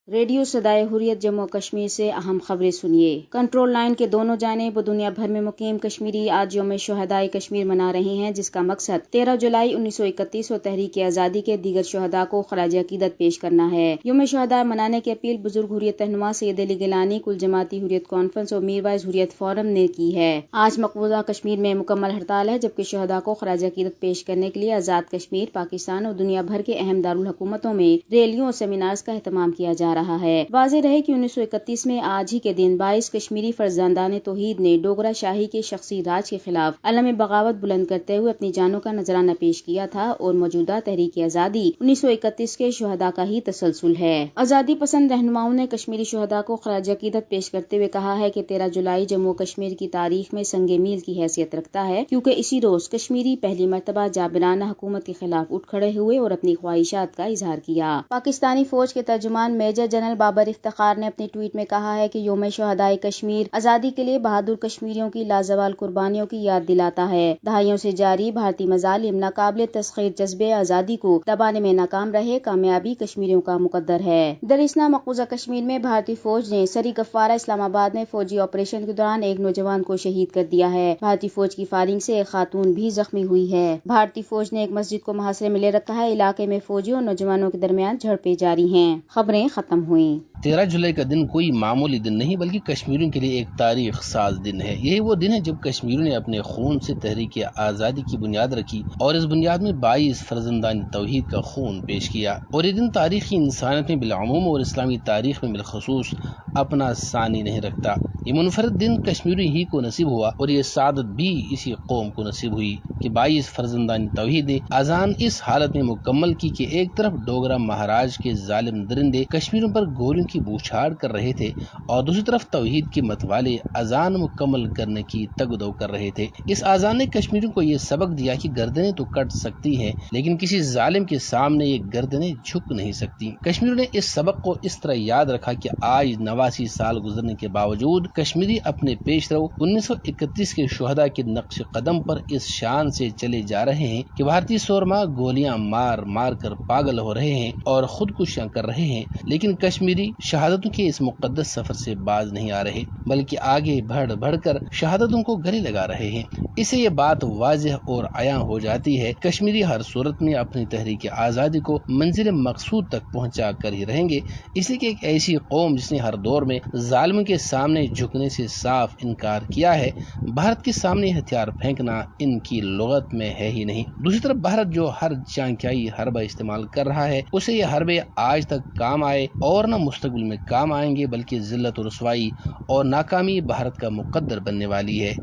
Radio صدائے حریت جموں کشمیر سے اہم خبریں سنیے۔ کنٹرول لائن کے دونوں جانب دنیا بھر میں مقیم کشمیری آج یوم شہدائے کشمیر منا رہے ہیں، جس کا مقصد 13 جولائی 1931 اور تحریک آزادی کے دیگر شہداء کو خراج عقیدت پیش کرنا ہے۔ یوم شہداء منانے کی اپیل بزرگ حریت رہنما سید علی گیلانی، کل جماعتی حریت کانفرنس اور میر وائز حریت فورم نے کی ہے۔ آج مقبوضہ کشمیر میں مکمل ہڑتال ہے، جبکہ شہداء کو خراج عقیدت پیش کرنے کے لیے آزاد کشمیر، پاکستان اور دنیا بھر کے اہم دارالحکومتوں میں ریلیوں اور سیمینارز کا اہتمام کیا جا رہا ہے۔ واضح رہے کہ 1931 میں آج ہی کے دن 22 کشمیری فرزندان توحید نے ڈوگرہ شاہی کے شخصی راج کے خلاف علم بغاوت بلند کرتے ہوئے اپنی جانوں کا نذرانہ پیش کیا تھا، اور موجودہ تحریک آزادی 1931 کے شہداء کا ہی تسلسل ہے۔ آزادی پسند رہنماؤں نے کشمیری شہداء کو خراج عقیدت پیش کرتے ہوئے کہا ہے کہ 13 جولائی جموں کشمیر کی تاریخ میں سنگ میل کی حیثیت رکھتا ہے، کیونکہ اسی روز کشمیری پہلی مرتبہ جابرانہ حکومت کے خلاف اٹھ کھڑے ہوئے اور اپنی خواہشات کا اظہار کیا۔ پاکستانی فوج کے ترجمان میجر جنرل بابر افتخار نے اپنے ٹویٹ میں کہا ہے کہ یوم شہدائے کشمیر آزادی کے لیے بہادر کشمیریوں کی لازوال قربانیوں کی یاد دلاتا ہے۔ دہائیوں سے جاری بھارتی مظالم ناقابل تسخیر جذبے آزادی کو دبانے میں ناکام رہے، کامیابی کشمیریوں کا مقدر ہے۔ دراصل مقبوضہ کشمیر میں بھارتی فوج نے سری گفوارہ اسلام آباد میں فوجی آپریشن کے دوران ایک نوجوان کو شہید کر دیا ہے۔ بھارتی فوج کی فائرنگ سے ایک خاتون بھی زخمی ہوئی ہے۔ بھارتی فوج نے ایک مسجد کو محاصرے میں لے رکھا ہے۔ علاقے میں فوجیوں اور نوجوانوں کے درمیان جھڑپیں جاری ہیں۔ خبریں ختم ہوئیں۔ 13 جولائی کا دن کوئی معمولی دن نہیں بلکہ کشمیریوں کے لیے ایک تاریخ ساز دن ہے۔ یہی وہ دن ہے جب کشمیریوں نے اپنے خون سے تحریک آزادی کی بنیاد رکھی اور اس بنیاد میں 22 فرزندان توحید کا خون پیش کیا، اور یہ دن تاریخی انسانیت میں بالعموم اور اسلامی تاریخ میں بالخصوص اپنا ثانی نہیں رکھتا۔ یہ منفرد دن کشمیری ہی کو نصیب ہوا، اور یہ سعادت بھی اسی قوم کو نصیب ہوئی کہ 22 فرزندان توحید نے اذان اس حالت میں مکمل کی کہ ایک طرف ڈوگرہ مہاراج کے ظالم درندے کشمیریوں پر گولیوں کی بوچھاڑ کر رہے تھے، اور دوسری طرف توحید کے متوالے اذان مکمل کرنے کی تگ دو کر رہے تھے۔ اس اذان نے کشمیریوں کو یہ سبق دیا کہ گردنیں تو کٹ سکتی ہیں، لیکن کسی ظالم کے سامنے یہ گردنیں جھک نہیں سکتی۔ کشمیریوں نے اس سبق کو اس طرح یاد رکھا کہ آج 89 سال گزرنے کے باوجود کشمیری اپنے پیش رو 1931 کے شہداء کے نقش قدم پر اس شان سے چلے جا رہے ہیں کہ بھارتی سورما گولیاں مار مار کر پاگل ہو رہے ہیں اور خودکشیاں کر رہے ہیں، لیکن کشمیری شہادتوں کے اس مقدس سفر سے باز نہیں آ رہے، بلکہ آگے بڑھ بڑھ کر شہادتوں کو گلے لگا رہے ہیں۔ اس سے یہ بات واضح اور عیاں ہو جاتی ہے، کشمیری ہر صورت میں اپنی تحریک آزادی کو منزل مقصود تک پہنچا کر ہی رہیں گے، اس لیے کہ ایک ایسی قوم جس نے ہر دور میں ظالموں کے سامنے جھکنے سے صاف انکار کیا ہے، بھارت کے سامنے ہتھیار پھینکنا ان کی لغت میں ہے ہی نہیں۔ دوسری طرف بھارت جو ہر چانکیائی حربہ استعمال کر رہا ہے، اسے یہ حربے آج تک کام آئے اور نہ مستقبل میں کام آئیں گے، بلکہ ذلت و رسوائی اور ناکامی بھارت کا مقدر بننے والی ہے۔